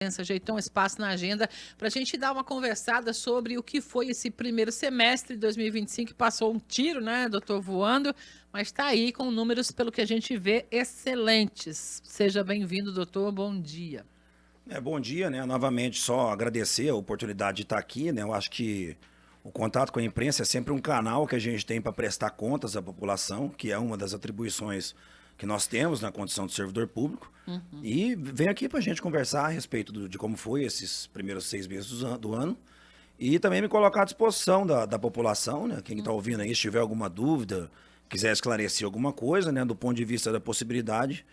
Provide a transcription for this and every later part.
ajeitou um espaço na agenda para a gente dar uma conversada sobre o que foi esse primeiro semestre de 2025, que passou um tiro, né, doutor, voando, mas está aí com números, pelo que a gente vê, excelentes. Seja bem-vindo, doutor, bom dia. Bom dia, né? Novamente, só agradecer a oportunidade de estar aqui, né? Eu acho que o contato com a imprensa é sempre um canal que a gente tem para prestar contas à população, que é uma das atribuições que nós temos na condição de servidor público. E vem aqui para a gente conversar a respeito de como foi esses primeiros 6 meses do ano. E também me colocar à disposição da população, né? Quem está ouvindo aí, se tiver alguma dúvida, quiser esclarecer alguma coisa, né? Do ponto de vista da possibilidade,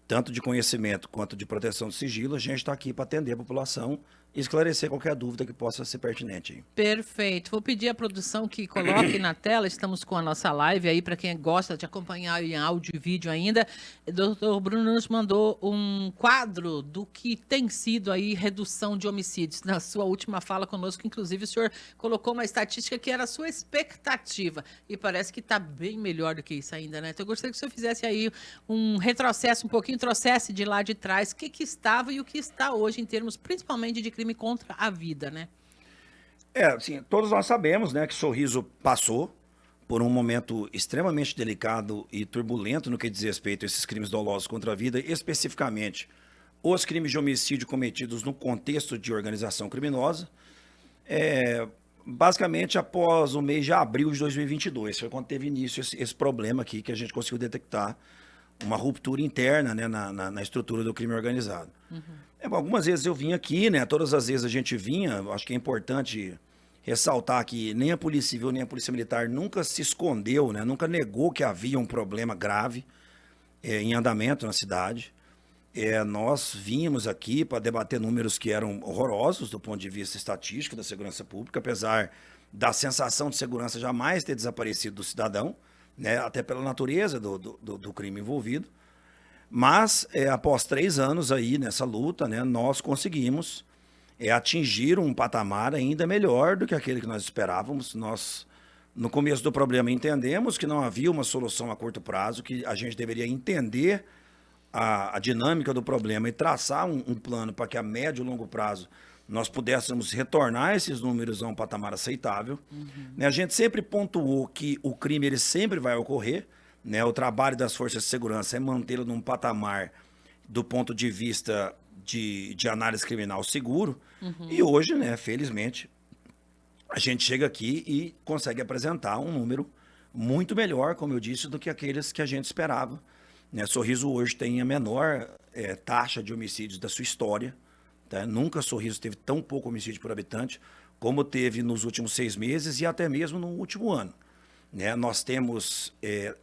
tanto de conhecimento quanto de proteção de sigilo, a gente está aqui para atender a população e esclarecer qualquer dúvida que possa ser pertinente. Perfeito. Vou pedir à produção que coloque na tela, estamos com a nossa live aí, para quem gosta de acompanhar em áudio e vídeo ainda. O doutor Bruno nos mandou um quadro do que tem sido aí redução de homicídios. Na sua última fala conosco, inclusive, o senhor colocou uma estatística que era a sua expectativa, e parece que está bem melhor do que isso ainda, né? Então, eu gostaria que o senhor fizesse aí um retrocesso, um pouquinho, trouxesse de lá de trás o que estava e o que está hoje, em termos principalmente de crime contra a vida, né? Assim, todos nós sabemos, né, que Sorriso passou por um momento extremamente delicado e turbulento no que diz respeito a esses crimes dolosos contra a vida, especificamente os crimes de homicídio cometidos no contexto de organização criminosa. Basicamente, após o mês de abril de 2022, foi quando teve início esse problema aqui, que a gente conseguiu detectar uma ruptura interna, né, na estrutura do crime organizado. Algumas vezes eu vim aqui, né, todas as vezes a gente vinha, acho que é importante ressaltar que nem a Polícia Civil nem a Polícia Militar nunca se escondeu, né, nunca negou que havia um problema grave em andamento na cidade. Nós vínhamos aqui para debater números que eram horrorosos do ponto de vista estatístico da segurança pública, apesar da sensação de segurança jamais ter desaparecido do cidadão, né, até pela natureza do crime envolvido. Mas, após 3 anos aí nessa luta, né, nós conseguimos atingir um patamar ainda melhor do que aquele que nós esperávamos. Nós, no começo do problema, entendemos que não havia uma solução a curto prazo, que a gente deveria entender a dinâmica do problema e traçar um plano para que a médio e longo prazo nós pudéssemos retornar esses números a um patamar aceitável. Né, a gente sempre pontuou que o crime ele sempre vai ocorrer, né, o trabalho das forças de segurança é mantê-lo num patamar do ponto de vista de análise criminal seguro. E hoje, né, felizmente, a gente chega aqui e consegue apresentar um número muito melhor, como eu disse, do que aqueles que a gente esperava. Né, Sorriso hoje tem a menor taxa de homicídios da sua história. Tá? Nunca Sorriso teve tão pouco homicídio por habitante como teve nos últimos 6 meses e até mesmo no último ano. Né? Nós temos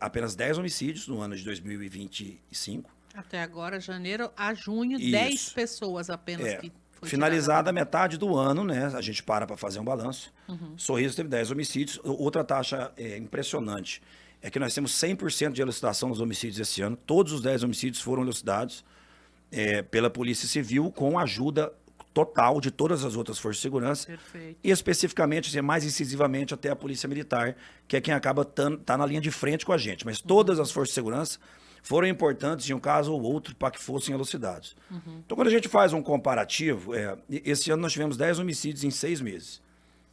apenas 10 homicídios no ano de 2025. Até agora, janeiro a junho, Isso. 10 pessoas apenas que foi finalizada a metade do ano, né? A gente para fazer um balanço. Sorriso teve 10 homicídios. Outra taxa impressionante é que nós temos 100% de elucidação dos homicídios esse ano. Todos os 10 homicídios foram elucidados pela Polícia Civil com ajuda total de todas as outras forças de segurança. Perfeito. E especificamente, mais incisivamente, até a Polícia Militar, que é quem acaba tá na linha de frente com a gente. Mas todas as forças de segurança foram importantes em um caso ou outro para que fossem elucidados. Então, quando a gente faz um comparativo, esse ano nós tivemos 10 homicídios em 6 meses.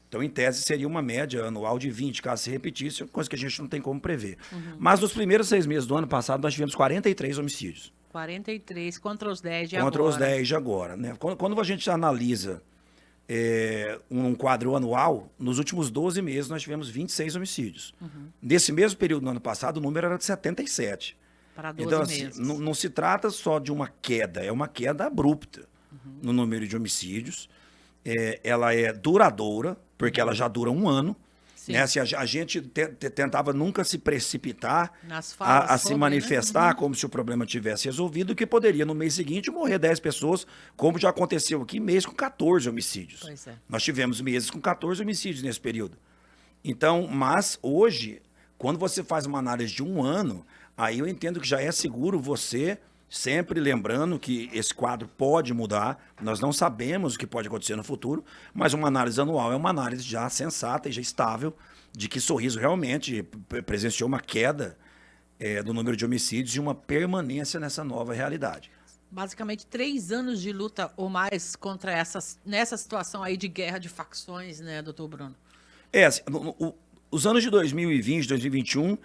Então, em tese, seria uma média anual de 20, caso se repetisse, coisa que a gente não tem como prever. Mas nos primeiros 6 meses do ano passado, nós tivemos 43 homicídios. 43 contra os 10 de Contra agora. os 10 de agora. Né? Quando a gente analisa um quadro anual, nos últimos 12 meses nós tivemos 26 homicídios. Nesse mesmo período, no ano passado, o número era de 77. Para 12 então, meses. Assim, não se trata só de uma queda, é uma queda abrupta no número de homicídios. Ela é duradoura, porque ela já dura um ano. Né? Assim, a gente tentava nunca se precipitar a se manifestar, né? Como se o problema tivesse resolvido, que poderia no mês seguinte morrer 10 pessoas, como já aconteceu aqui, mês com 14 homicídios. Nós tivemos meses com 14 homicídios nesse período. Então, mas hoje, quando você faz uma análise de um ano, aí eu entendo que já é seguro você, sempre lembrando que esse quadro pode mudar, nós não sabemos o que pode acontecer no futuro, mas uma análise anual é uma análise já sensata e já estável de que Sorriso realmente presenciou uma queda do número de homicídios e uma permanência nessa nova realidade. basicamente 3 anos de luta ou mais contra nessa situação aí de guerra de facções, né, doutor Bruno? Assim, os anos de 2020, 2021,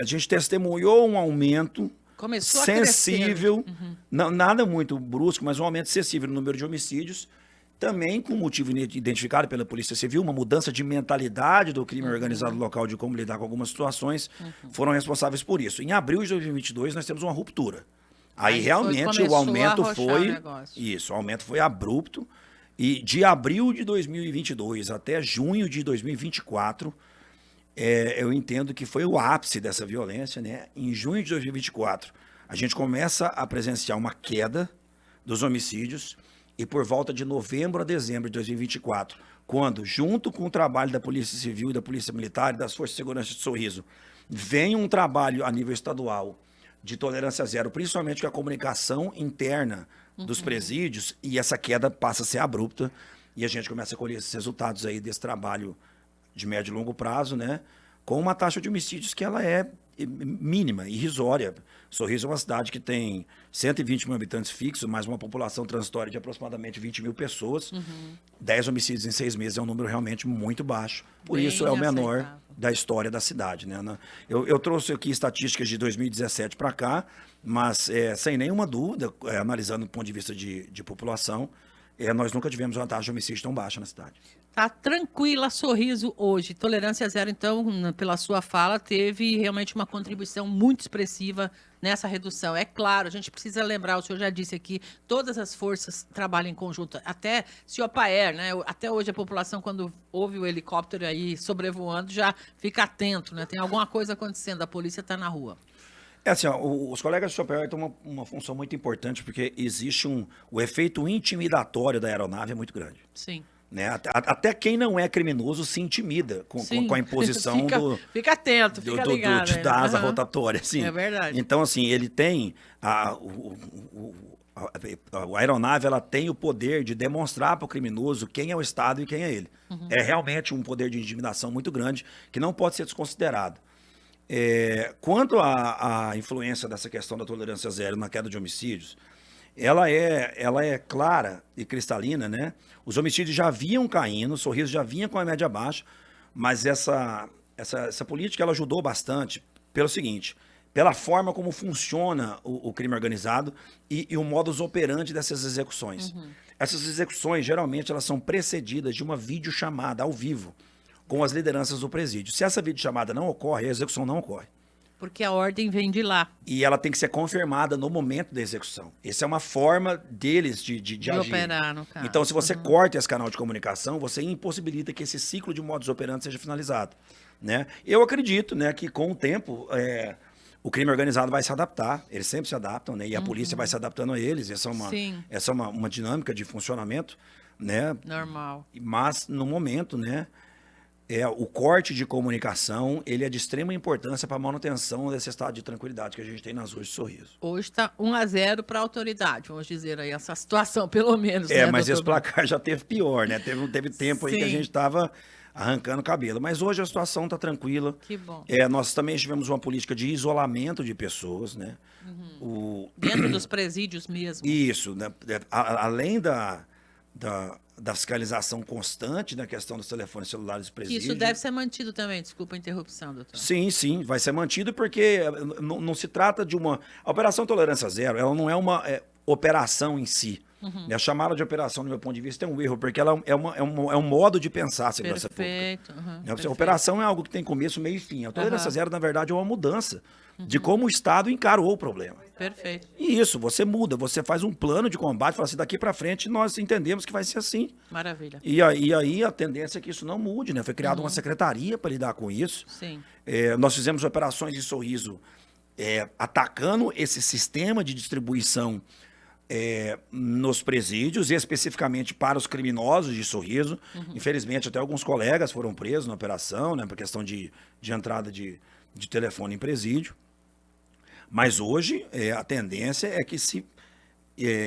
a gente testemunhou um aumento Começou a sensível, crescer, né? nada muito brusco, mas um aumento sensível no número de homicídios, também com motivo identificado pela Polícia Civil, uma mudança de mentalidade do crime organizado local de como lidar com algumas situações, foram responsáveis por isso. Em abril de 2022, nós temos uma ruptura. Aí realmente o aumento foi... Isso, o aumento foi abrupto. E de abril de 2022 até junho de 2024, eu entendo que foi o ápice dessa violência, né? Em junho de 2024, a gente começa a presenciar uma queda dos homicídios e por volta de novembro a dezembro de 2024, quando, junto com o trabalho da Polícia Civil, da Polícia Militar e das Forças de Segurança de Sorriso, vem um trabalho a nível estadual de tolerância zero, principalmente com a comunicação interna dos presídios, e essa queda passa a ser abrupta, e a gente começa a colher esses resultados aí desse trabalho de médio e longo prazo, né? Com uma taxa de homicídios que ela é mínima, irrisória. Sorriso é uma cidade que tem 120 mil habitantes fixos, mais uma população transitória de aproximadamente 20 mil pessoas. 10 homicídios em 6 meses é um número realmente muito baixo. Por Bem isso é o menor aceitável da história da cidade, né? Eu trouxe aqui estatísticas de 2017 para cá, mas sem nenhuma dúvida, analisando do ponto de vista de população, nós nunca tivemos uma taxa de homicídio tão baixa na cidade. Tá tranquila Sorriso hoje. Tolerância zero, então, pela sua fala, teve realmente uma contribuição muito expressiva nessa redução. É claro, a gente precisa lembrar, o senhor já disse aqui, todas as forças trabalham em conjunto. Até se o Apaer, né? Até hoje a população, quando ouve o helicóptero aí sobrevoando, já fica atento, né? Tem alguma coisa acontecendo, a polícia está na rua. Assim, ó, os colegas do Chopper têm uma função muito importante, porque existe o efeito intimidatório da aeronave é muito grande. Sim. Né? Até quem não é criminoso se intimida com a imposição fica atento, fica ligado, da asa rotatória. Assim. É verdade. Então, assim, ele tem... A aeronave ela tem o poder de demonstrar para o criminoso quem é o Estado e quem é ele. É realmente um poder de intimidação muito grande que não pode ser desconsiderado. Quanto à influência dessa questão da tolerância zero na queda de homicídios, ela é clara e cristalina, né? Os homicídios já vinham caindo, o Sorriso já vinha com a média baixa, mas essa política ela ajudou bastante pelo seguinte, pela forma como funciona o crime organizado e o modus operandi dessas execuções. Essas execuções, geralmente, elas são precedidas de uma videochamada ao vivo com as lideranças do presídio. Se essa videochamada não ocorre, a execução não ocorre. Porque a ordem vem de lá. E ela tem que ser confirmada no momento da execução. Essa é uma forma deles de agir. Operar, no caso. Então, se você corta esse canal de comunicação, você impossibilita que esse ciclo de modus operandi seja finalizado. Né? Eu acredito, né, que com o tempo o crime organizado vai se adaptar. Eles sempre se adaptam, né? E a polícia vai se adaptando a eles. Essa é uma dinâmica de funcionamento. Né? Normal. Mas, no momento, né? O corte de comunicação, ele é de extrema importância para a manutenção desse estado de tranquilidade que a gente tem nas ruas de Sorriso. Hoje está 1-0 para a autoridade, vamos dizer aí, essa situação, pelo menos. Né, mas esse placar já teve pior, né? Teve tempo aí que a gente estava arrancando cabelo. Mas hoje a situação está tranquila. Que bom. Nós também tivemos uma política de isolamento de pessoas, né? Dentro dos presídios mesmo. Isso, né? Além da fiscalização constante na questão dos telefones celulares dos presídios. Isso deve ser mantido também, desculpa a interrupção, doutor. Sim, vai ser mantido porque não se trata de uma... A Operação Tolerância Zero, ela não é uma operação em si. A chamada de operação, do meu ponto de vista, é um erro, porque ela é um modo de pensar a segurança pública. A operação é algo que tem começo, meio e fim. A Tolerância Zero, na verdade, é uma mudança de como o Estado encarou o problema. Perfeito. E isso, você muda, você faz um plano de combate, fala assim, daqui para frente nós entendemos que vai ser assim. Maravilha. E aí a tendência é que isso não mude, né? Foi criada uma secretaria para lidar com isso. Sim. Nós fizemos operações de Sorriso atacando esse sistema de distribuição nos presídios, e especificamente para os criminosos de Sorriso. Infelizmente, até alguns colegas foram presos na operação, né? Por questão de entrada de telefone em presídio. Mas hoje a tendência é que se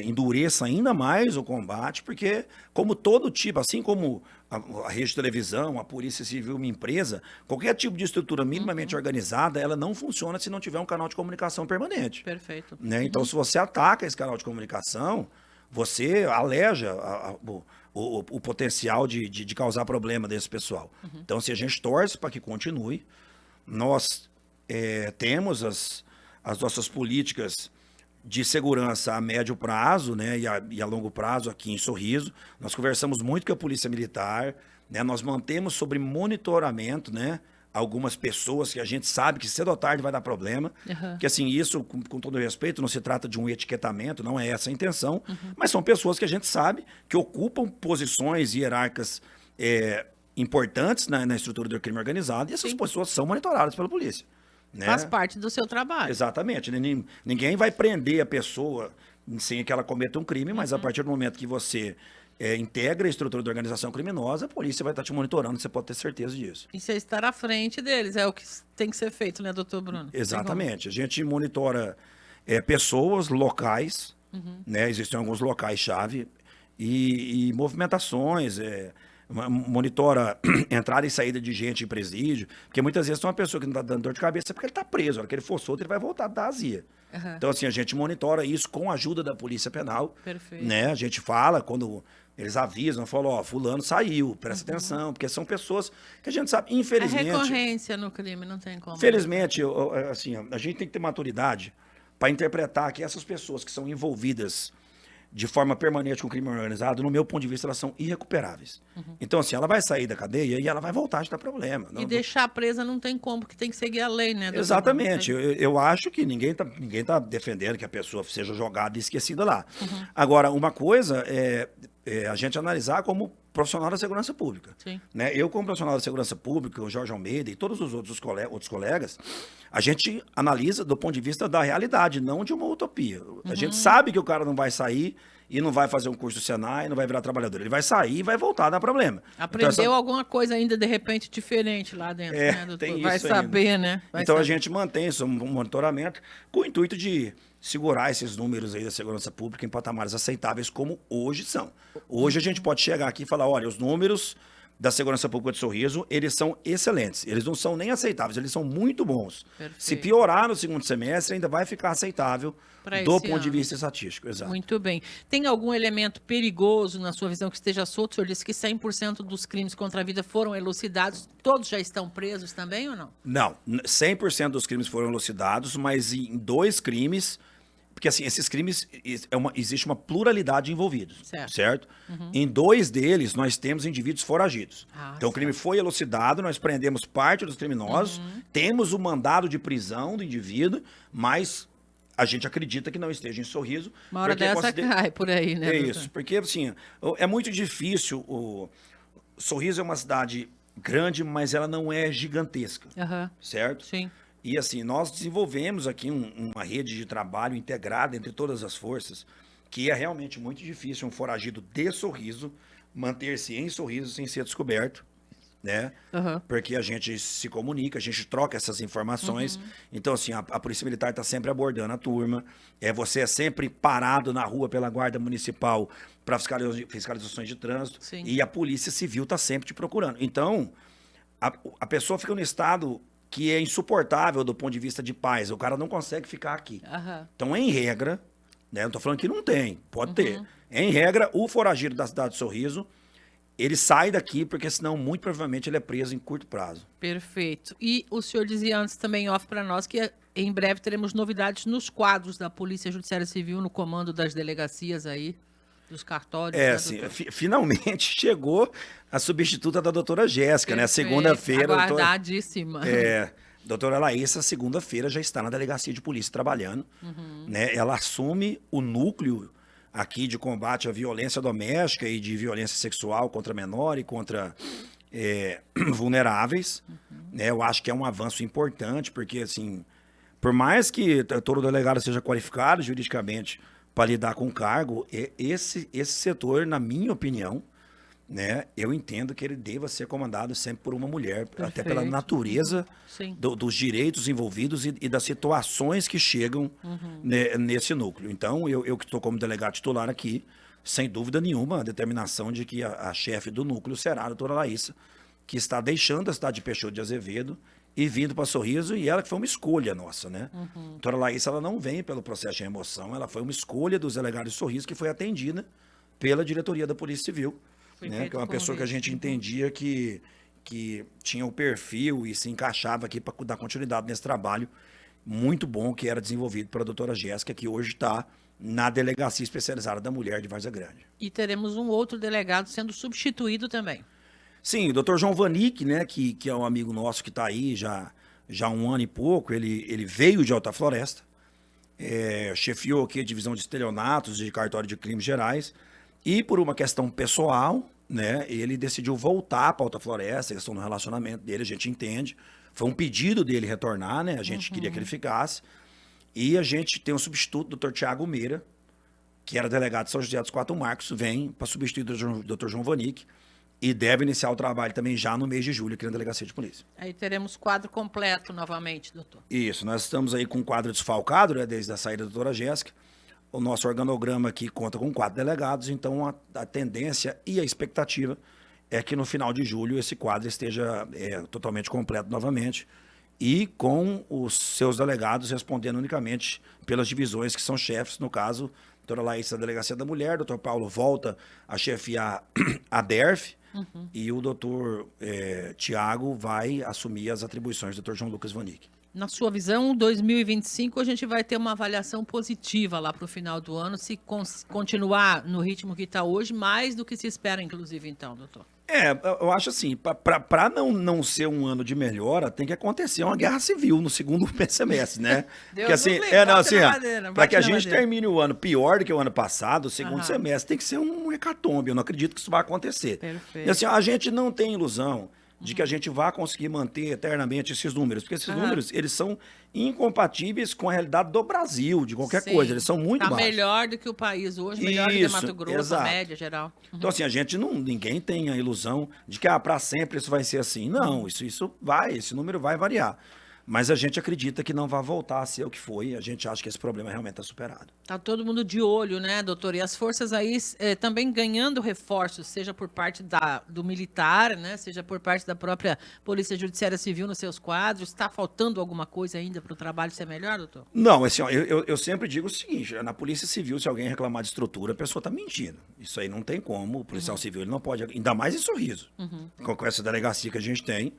endureça ainda mais o combate, porque como todo tipo, assim como a rede de televisão, a polícia civil, uma empresa, qualquer tipo de estrutura minimamente organizada, ela não funciona se não tiver um canal de comunicação permanente. Perfeito. Né? Então, se você ataca esse canal de comunicação, você aleja o potencial de causar problema desse pessoal. Então, se a gente torce para que continue, nós temos as nossas políticas de segurança a médio prazo, né, e a longo prazo aqui em Sorriso. Nós conversamos muito com a Polícia Militar, né, nós mantemos sobre monitoramento, né, algumas pessoas que a gente sabe que cedo ou tarde vai dar problema, que assim, isso, com todo respeito, não se trata de um etiquetamento, não é essa a intenção, mas são pessoas que a gente sabe que ocupam posições hierárquicas importantes na estrutura do crime organizado, e essas pessoas são monitoradas pela polícia. Né? Faz parte do seu trabalho. Exatamente. Ninguém vai prender a pessoa sem que ela cometa um crime, mas a partir do momento que você integra a estrutura da organização criminosa, a polícia vai estar te monitorando, você pode ter certeza disso. E você estar à frente deles, é o que tem que ser feito, né, doutor Bruno? Exatamente. A gente monitora pessoas, locais, né? Existem alguns locais-chave e movimentações, monitora entrada e saída de gente em presídio, porque muitas vezes tem uma pessoa que não está dando dor de cabeça porque ele está preso, a hora que ele for solto ele vai voltar da azia. Então assim, a gente monitora isso com a ajuda da Polícia Penal. Perfeito. Né? A gente fala, quando eles avisam, falam, ó, fulano saiu, presta atenção, porque são pessoas que a gente sabe, infelizmente... A recorrência no crime, não tem como. Infelizmente, assim, a gente tem que ter maturidade para interpretar que essas pessoas que são envolvidas de forma permanente com o crime organizado, no meu ponto de vista, elas são irrecuperáveis. Então, assim, ela vai sair da cadeia e ela vai voltar a dar problema. E deixar presa não tem como, porque tem que seguir a lei, né? Exatamente. Eu acho que ninguém tá defendendo que a pessoa seja jogada e esquecida lá. Agora, uma coisa é a gente analisar como profissional da segurança pública. Sim. Né? Eu, como profissional da segurança pública, o Jorge Almeida e todos os outros colegas, a gente analisa do ponto de vista da realidade, não de uma utopia. A gente sabe que o cara não vai sair e não vai fazer um curso do Senai, não vai virar trabalhador. Ele vai sair e vai voltar a dar problema. Aprendeu alguma coisa ainda, de repente, diferente lá dentro, né, doutor? Tem vai isso saber, ainda. né? Então a gente mantém isso, um monitoramento com o intuito de segurar esses números aí da segurança pública em patamares aceitáveis como hoje são. Hoje a gente pode chegar aqui e falar, olha, os números da segurança pública de Sorriso, eles são excelentes. Eles não são nem aceitáveis, eles são muito bons. Perfeito. Se piorar no segundo semestre, ainda vai ficar aceitável do ponto de vista estatístico. Exato. Muito bem. Tem algum elemento perigoso, na sua visão, que esteja solto? O senhor disse que 100% dos crimes contra a vida foram elucidados. Todos já estão presos também ou não? Não, 100% dos crimes foram elucidados, mas em 2 crimes... Porque, assim, esses crimes, existe uma pluralidade de envolvidos, certo? Em 2 deles, nós temos indivíduos foragidos. Então, o crime foi elucidado, nós prendemos parte dos criminosos, temos o mandado de prisão do indivíduo, mas a gente acredita que não esteja em Sorriso. Uma hora dessa cai por aí, né? Isso, porque, assim, é muito difícil. Sorriso é uma cidade grande, mas ela não é gigantesca, certo? Sim. E assim, nós desenvolvemos aqui uma rede de trabalho integrada entre todas as forças, que é realmente muito difícil um foragido de Sorriso manter-se em Sorriso sem ser descoberto, né? Porque a gente se comunica, a gente troca essas informações. Então, assim, a Polícia Militar está sempre abordando a turma. Você é sempre parado na rua pela Guarda Municipal para fiscalizações de trânsito. Sim. E a Polícia Civil está sempre te procurando. Então, a pessoa fica no estado que é insuportável do ponto de vista de paz. O cara não consegue ficar aqui. Então, em regra, né, não estou falando que não tem, pode ter. Em regra, o foragido da cidade de Sorriso, ele sai daqui porque senão, muito provavelmente, ele é preso em curto prazo. Perfeito. E o senhor dizia antes também, off para nós, que em breve teremos novidades nos quadros da Polícia Judiciária Civil, no comando das delegacias aí, dos cartórios. Assim, finalmente chegou a substituta da doutora Jéssica, né? Segunda-feira. Aguardadíssima. Doutora Laísa, segunda-feira, já está na delegacia de polícia trabalhando. Né? Ela assume o núcleo aqui de combate à violência doméstica e de violência sexual contra menor e contra vulneráveis. Né? Eu acho que é um avanço importante, porque, assim, por mais que todo delegado seja qualificado juridicamente para lidar com o cargo, esse setor, na minha opinião, né, eu entendo que ele deva ser comandado sempre por uma mulher, até pela Perfeito. natureza Sim. dos direitos envolvidos e das situações que chegam nesse núcleo. Então, eu que estou como delegado titular aqui, sem dúvida nenhuma, a determinação de que a chefe do núcleo será a doutora Laísa, que está deixando a cidade de Peixoto de Azevedo e vindo para Sorriso, e ela que foi uma escolha nossa, né? A doutora Laísa, ela não vem pelo processo de remoção, ela foi uma escolha dos delegados de Sorriso que foi atendida pela diretoria da Polícia Civil, né? Que é uma pessoa que a gente entendia que tinha o perfil e se encaixava aqui para dar continuidade nesse trabalho muito bom que era desenvolvido pela doutora Jéssica, que hoje está na Delegacia Especializada da Mulher de Várzea Grande. E teremos um outro delegado sendo substituído também. Sim, o doutor João Vanick, né, que é um amigo nosso que está aí já há um ano e pouco, ele veio de Alta Floresta, chefiou aqui a divisão de estelionatos e de cartório de crimes gerais, e por uma questão pessoal, né, ele decidiu voltar para Alta Floresta, a questão do relacionamento dele, a gente entende, foi um pedido dele retornar, né, a gente queria que ele ficasse, e a gente tem um substituto, o doutor Tiago Meira, que era delegado de São José dos Quatro Marcos, vem para substituir o doutor João Vanick, e deve iniciar o trabalho também já no mês de julho aqui na Delegacia de Polícia. Aí teremos quadro completo novamente, doutor. Isso, nós estamos aí com um quadro desfalcado, né, desde a saída da doutora Jéssica. O nosso organograma aqui conta com 4 delegados, então a tendência e a expectativa é que no final de julho esse quadro esteja totalmente completo novamente e com os seus delegados respondendo unicamente pelas divisões que são chefes, no caso, a doutora Laísa da Delegacia da Mulher, o doutor Paulo volta a chefiar a DERF, e o doutor Tiago vai assumir as atribuições do doutor João Lucas Vanick. Na sua visão, 2025 a gente vai ter uma avaliação positiva lá para o final do ano, se continuar no ritmo que está hoje, mais do que se espera, inclusive, então, doutor. Eu acho assim, para não ser um ano de melhora, tem que acontecer uma guerra civil no segundo semestre, né? Deus Porque assim, nos livre, para que a bate na gente madeira. termine o ano pior do que o ano passado, o segundo semestre tem que ser um hecatombe. Eu não acredito que isso vai acontecer. Perfeito. E assim, a gente não tem ilusão de que a gente vá conseguir manter eternamente esses números, porque esses números, eles são incompatíveis com a realidade do Brasil, de qualquer Sim. coisa, eles são muito Tá baixos. melhor do que o país hoje, melhor do que Isso, Mato Grosso, exato. a média geral. Então, assim, ninguém tem a ilusão de que para sempre isso vai ser assim. Não, esse número vai variar. Mas a gente acredita que não vai voltar a ser o que foi. A gente acha que esse problema realmente está superado. Tá todo mundo de olho, né, doutor? E as forças aí também ganhando reforços, seja por parte do militar, né, seja por parte da própria Polícia Judiciária Civil nos seus quadros. Está faltando alguma coisa ainda para o trabalho ser melhor, doutor? Não, assim, ó, eu sempre digo o seguinte, na Polícia Civil, se alguém reclamar de estrutura, a pessoa está mentindo. Isso aí não tem como. O policial civil ele não pode, ainda mais em Sorriso, com essa delegacia que a gente tem.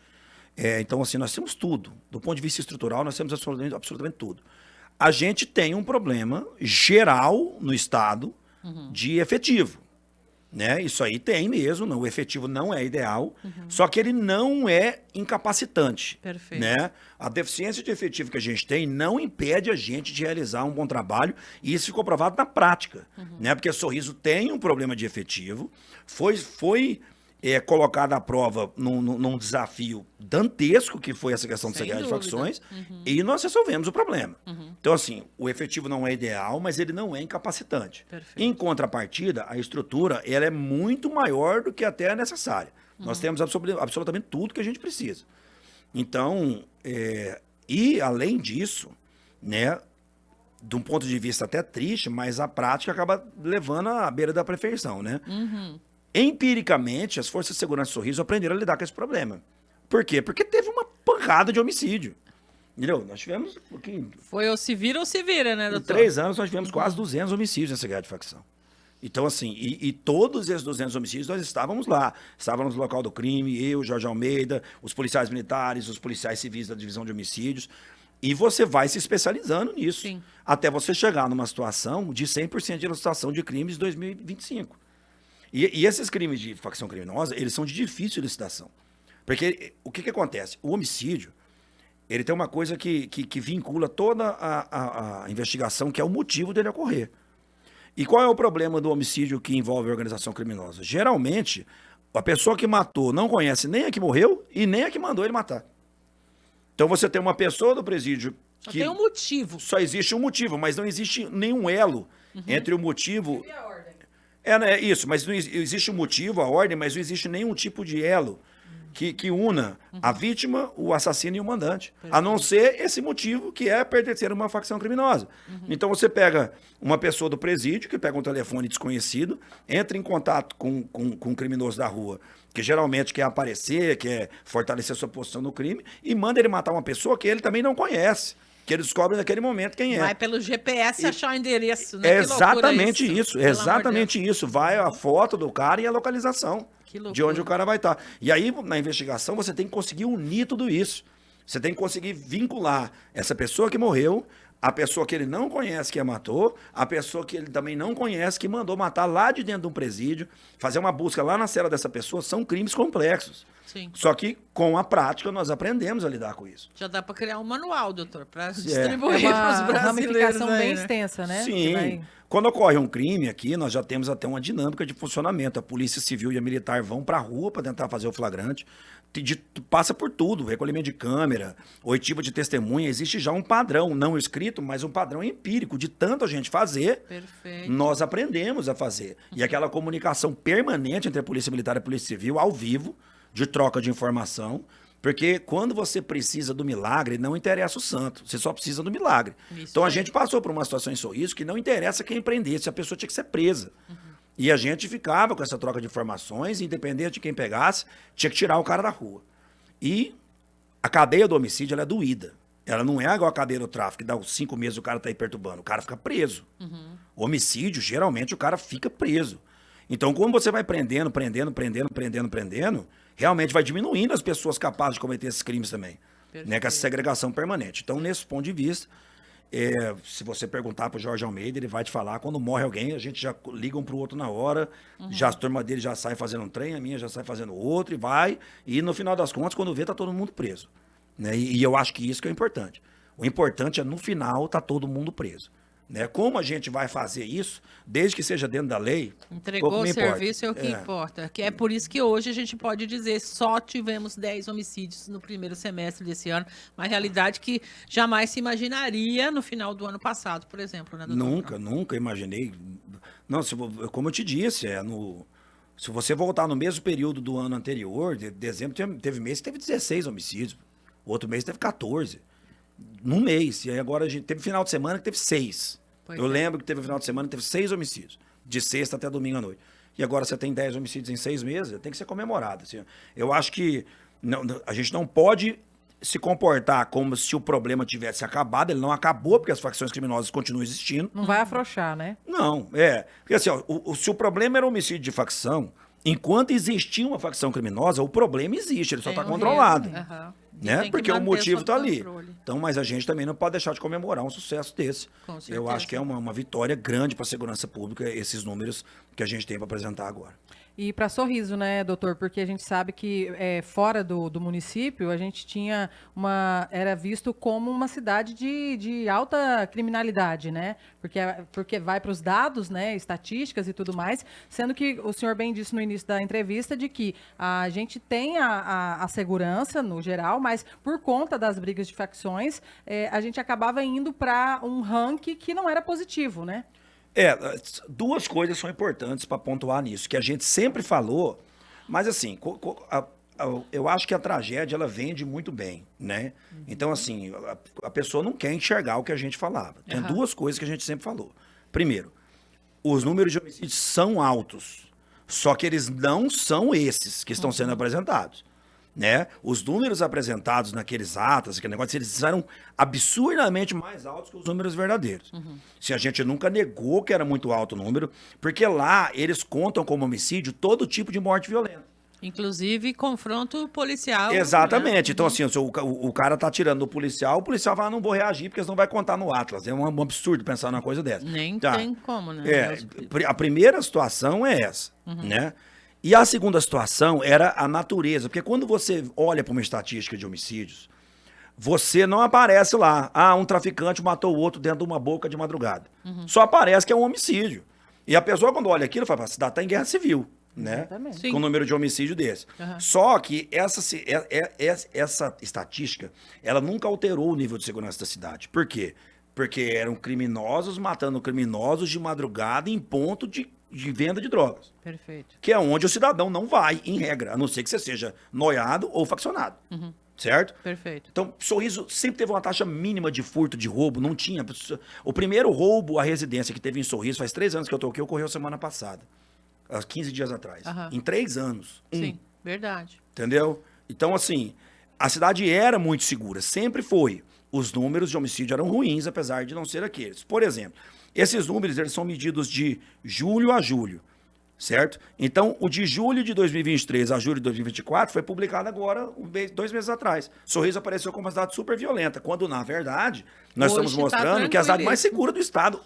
Então, assim, nós temos tudo. Do ponto de vista estrutural, nós temos absolutamente tudo. A gente tem um problema geral no Estado de efetivo. Né? Isso aí tem mesmo, o efetivo não é ideal, só que ele não é incapacitante. Perfeito. Né? A deficiência de efetivo que a gente tem não impede a gente de realizar um bom trabalho, e isso ficou provado na prática. Né? Porque Sorriso tem um problema de efetivo, foi colocado à prova num desafio dantesco, que foi essa questão de Sem guerra de dúvida. facções, e nós resolvemos o problema. Então, assim, o efetivo não é ideal, mas ele não é incapacitante. Perfeito. Em contrapartida, a estrutura ela é muito maior do que até é necessária. Nós temos absolutamente tudo que a gente precisa. Então, e além disso, né, de um ponto de vista até triste, mas a prática acaba levando à beira da perfeição, né? Empiricamente, as forças de segurança de Sorriso aprenderam a lidar com esse problema. Por quê? Porque teve uma pancada de homicídio. Entendeu? Nós tivemos... Foi ou se vira, né, Em doutor? 3 anos, nós tivemos quase 200 homicídios nessa guerra de facção. Então, assim, e todos esses 200 homicídios, nós estávamos lá. Estávamos no local do crime, eu, Jorge Almeida, os policiais militares, os policiais civis da divisão de homicídios. E você vai se especializando nisso. Sim. Até você chegar numa situação de 100% de ilustração de crimes em 2025. E esses crimes de facção criminosa, eles são de difícil elucidação. Porque o que acontece? O homicídio, ele tem uma coisa que vincula toda a investigação, que é o motivo dele ocorrer. E qual é o problema do homicídio que envolve organização criminosa? Geralmente, a pessoa que matou não conhece nem a que morreu e nem a que mandou ele matar. Então você tem uma pessoa do presídio Só que tem um motivo. só existe um motivo, mas não existe nenhum elo entre o motivo... Né, isso, mas não existe um motivo, a ordem, mas não existe nenhum tipo de elo que una a vítima, o assassino e o mandante. A não ser esse motivo que é pertencer a uma facção criminosa. Então você pega uma pessoa do presídio, que pega um telefone desconhecido, entra em contato com um criminoso da rua, que geralmente quer aparecer, quer fortalecer sua posição no crime, e manda ele matar uma pessoa que ele também não conhece. Que ele descobre naquele momento quem é. Vai pelo GPS achar o endereço, né? É exatamente isso, exatamente isso. Vai a foto do cara e a localização de onde o cara vai estar. E aí, na investigação, você tem que conseguir unir tudo isso. Você tem que conseguir vincular essa pessoa que morreu, a pessoa que ele não conhece que a matou, a pessoa que ele também não conhece que mandou matar lá de dentro de um presídio, fazer uma busca lá na cela dessa pessoa. São crimes complexos. Sim. Só que com a prática nós aprendemos a lidar com isso. Já dá para criar um manual, doutor, para distribuir para os brasileiros. Ramificação bem extensa, né? Sim. Quando ocorre um crime aqui, nós já temos até uma dinâmica de funcionamento. A Polícia Civil e a Militar vão para a rua para tentar fazer o flagrante. Passa por tudo, recolhimento de câmera, oitiva de testemunha. Existe já um padrão, não escrito, mas um padrão empírico de tanto a gente fazer. Perfeito. Nós aprendemos a fazer. E aquela comunicação permanente entre a Polícia Militar e a Polícia Civil, ao vivo, de troca de informação, porque quando você precisa do milagre, não interessa o santo, você só precisa do milagre. Isso então a gente passou por uma situação em Sorriso que não interessa quem prendesse, a pessoa tinha que ser presa. E a gente ficava com essa troca de informações, independente de quem pegasse, tinha que tirar o cara da rua. E a cadeia do homicídio, ela é doída. Ela não é igual a cadeia do tráfico, que dá uns 5 meses o cara tá aí perturbando, o cara fica preso. O homicídio, geralmente, o cara fica preso. Então, como você vai prendendo, realmente vai diminuindo as pessoas capazes de cometer esses crimes também. Né, com essa segregação permanente. Então, nesse ponto de vista, se você perguntar para o Jorge Almeida, ele vai te falar, quando morre alguém, a gente já liga um para o outro na hora, já a turma dele já sai fazendo um trem, a minha já sai fazendo outro, e no final das contas, quando vê, tá todo mundo preso. Né? E eu acho que isso que é importante. O importante é, no final, tá todo mundo preso. Né? Como a gente vai fazer isso, desde que seja dentro da lei, entregou o serviço é o que importa. Que é por isso que hoje a gente pode dizer só tivemos 10 homicídios no primeiro semestre desse ano, uma realidade que jamais se imaginaria no final do ano passado, por exemplo. Né, nunca imaginei. Não, como eu te disse, se você voltar no mesmo período do ano anterior, de dezembro, teve mês que teve 16 homicídios, outro mês teve 14. Num mês, e aí agora a gente teve final de semana que teve 6. Eu lembro que teve final de semana que teve 6 homicídios, de sexta até domingo à noite. E agora você tem 10 homicídios em 6 meses, tem que ser comemorado. Assim. Eu acho que a gente não pode se comportar como se o problema tivesse acabado. Ele não acabou, porque as facções criminosas continuam existindo. Não vai afrouxar, né? Não, porque assim, se o problema era homicídio de facção, enquanto existia uma facção criminosa, o problema existe, ele só está controlado. Né? Porque o motivo está ali. Então, mas a gente também não pode deixar de comemorar um sucesso desse. Eu acho que é uma vitória grande para a segurança pública, esses números que a gente tem para apresentar agora. E para Sorriso, né, doutor? Porque a gente sabe que fora do município, a gente era visto como uma cidade de alta criminalidade, né? Porque vai para os dados, né, estatísticas e tudo mais, sendo que o senhor bem disse no início da entrevista de que a gente tem a segurança no geral, mas por conta das brigas de facções, a gente acabava indo para um ranking que não era positivo, né? Duas coisas são importantes para pontuar nisso, que a gente sempre falou, mas assim, eu acho que a tragédia, ela vende muito bem, né? Então, assim, a pessoa não quer enxergar o que a gente falava. Tem duas coisas que a gente sempre falou. Primeiro, os números de homicídios são altos, só que eles não são esses que estão sendo apresentados. Né? Os números apresentados naqueles atos, aquele negócio, eles eram absurdamente mais altos que os números verdadeiros. Se a gente nunca negou que era muito alto o número, porque lá eles contam como homicídio todo tipo de morte violenta. Inclusive confronto policial. Exatamente. Né? Então, assim, o cara tá atirando no policial, o policial vai, não vou reagir, porque eles não vai contar no Atlas. É um absurdo pensar numa coisa dessa. Nem tem como, né? A primeira situação é essa, né? E a segunda situação era a natureza, porque quando você olha para uma estatística de homicídios, você não aparece lá, um traficante matou o outro dentro de uma boca de madrugada. Só aparece que é um homicídio. E a pessoa, quando olha aquilo, fala, a cidade está em guerra civil, né? Com o número de homicídio desse. Só que essa estatística, ela nunca alterou o nível de segurança da cidade. Por quê? Porque eram criminosos matando criminosos de madrugada em ponto de de venda de drogas. Perfeito. Que é onde o cidadão não vai, em regra, a não ser que você seja noiado ou faccionado. Certo? Perfeito. Então, Sorriso sempre teve uma taxa mínima de furto, de roubo, não tinha. O primeiro roubo à residência que teve em Sorriso, faz 3 anos que eu tô aqui, ocorreu semana passada. Há 15 dias atrás. Aham. Em 3 anos. Sim, verdade. Entendeu? Então, assim, a cidade era muito segura, sempre foi. Os números de homicídio eram ruins, apesar de não ser aqueles. Por exemplo, esses números eles são medidos de julho a julho, certo? Então, o de julho de 2023 a julho de 2024 foi publicado agora, 2 meses atrás. Sorriso apareceu como uma cidade super violenta, quando, na verdade, nós Hoje estamos mostrando tá que é a cidade mais tranquilíssimo. segura do estado,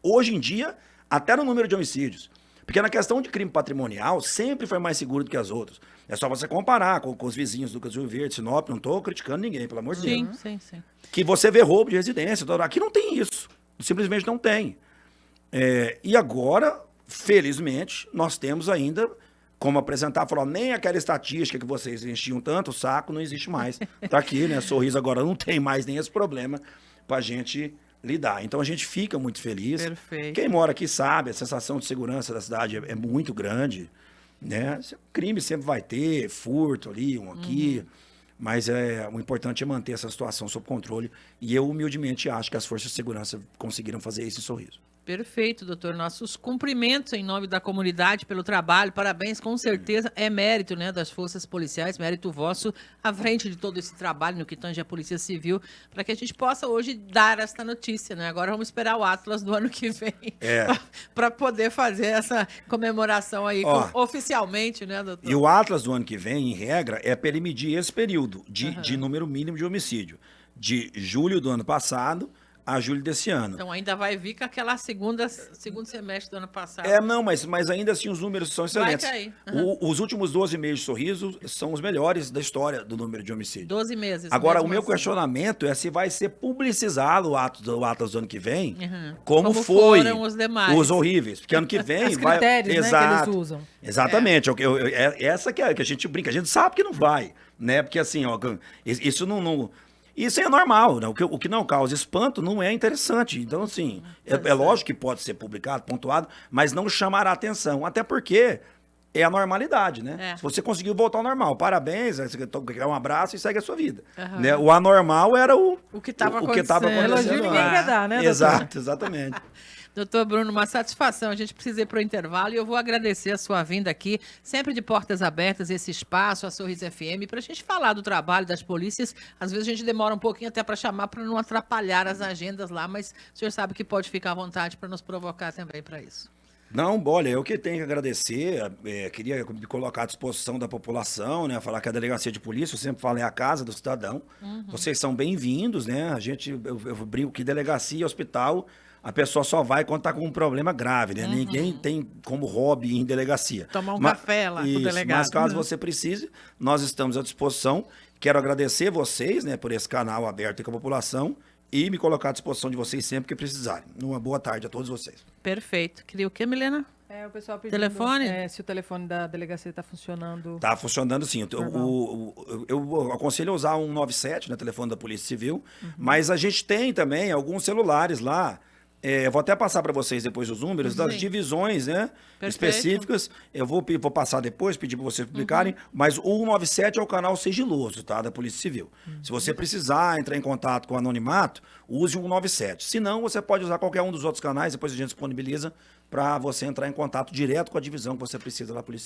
hoje em dia, até no número de homicídios. Porque na questão de crime patrimonial, sempre foi mais seguro do que as outras. É só você comparar com os vizinhos do Rio Verde, Sinop, não estou criticando ninguém, pelo amor de Deus. Sim. Que você vê roubo de residência. Aqui não tem isso. Simplesmente não tem. E agora, felizmente, nós temos ainda como apresentar, falar, nem aquela estatística que vocês enchiam tanto o saco, não existe mais. Tá aqui, né? Sorriso agora não tem mais nem esse problema pra gente lidar. Então a gente fica muito feliz. Perfeito. Quem mora aqui sabe, a sensação de segurança da cidade é muito grande, né? Crime sempre vai ter, furto ali, um aqui, mas o importante é manter essa situação sob controle e eu humildemente acho que as forças de segurança conseguiram fazer isso em Sorriso. Perfeito, doutor. Nossos cumprimentos em nome da comunidade pelo trabalho. Parabéns, com certeza. É mérito, né, das forças policiais, mérito vosso à frente de todo esse trabalho no que tange a Polícia Civil, para que a gente possa hoje dar esta notícia, né? Agora vamos esperar o Atlas do ano que vem para poder fazer essa comemoração aí oficialmente, né, doutor? E o Atlas do ano que vem, em regra, é para ele medir esse período de número mínimo de homicídio, de julho do ano passado a julho desse ano. Então ainda vai vir com aquela segundo semestre do ano passado. Não, mas ainda assim os números são excelentes. Vai cair. Os últimos 12 meses de Sorriso são os melhores da história do número de homicídio. 12 meses. Agora, o mesmo meu assim. questionamento é se vai ser publicizado o Atlas do ano que vem, Como foi foram os demais. os horríveis. Porque ano que vem Os vai... critérios, né, que eles usam. Exatamente. Essa que a gente brinca. A gente sabe que não vai, né? Porque assim, isso não... Isso é normal, né? O que não causa espanto não é interessante. Então, assim, é lógico que pode ser publicado, pontuado, mas não chamará atenção. Até porque é a normalidade, né? Se você conseguiu voltar ao normal, parabéns, você quer um abraço e segue a sua vida. Né? O anormal era o que estava acontecendo. Elogio ninguém quer dar, né, doutor? Exato, exatamente. Doutor Bruno, uma satisfação. A gente precisa ir para o intervalo e eu vou agradecer a sua vinda aqui, sempre de portas abertas, esse espaço, a Sorriso FM, para a gente falar do trabalho das polícias. Às vezes a gente demora um pouquinho até para chamar, para não atrapalhar as agendas lá, mas o senhor sabe que pode ficar à vontade para nos provocar também para isso. Não, olha, eu que tenho que agradecer, queria me colocar à disposição da população, né, falar que a delegacia de polícia, eu sempre falo, é a casa do cidadão, vocês são bem-vindos, né, eu brinco que delegacia e hospital, a pessoa só vai quando tá com um problema grave, né, ninguém tem como hobby ir em delegacia. Tomar um café lá com o delegado. Mas caso você precise, nós estamos à disposição, quero agradecer vocês, né, por esse canal aberto com a população, e me colocar à disposição de vocês sempre que precisarem. Uma boa tarde a todos vocês. Perfeito. Queria o quê, Milena? O pessoal pedindo Telefone? se o telefone da delegacia está funcionando. Tá funcionando sim. Eu aconselho a usar um 97, né, telefone da Polícia Civil, mas a gente tem também alguns celulares lá. Eu vou até passar para vocês depois os números das divisões, né, específicas. Eu vou passar depois, pedir para vocês publicarem, mas o 197 é o canal sigiloso, tá, da Polícia Civil. Se você precisar entrar em contato com o anonimato, use o 197. Se não, você pode usar qualquer um dos outros canais, depois a gente disponibiliza para você entrar em contato direto com a divisão que você precisa da Polícia Civil.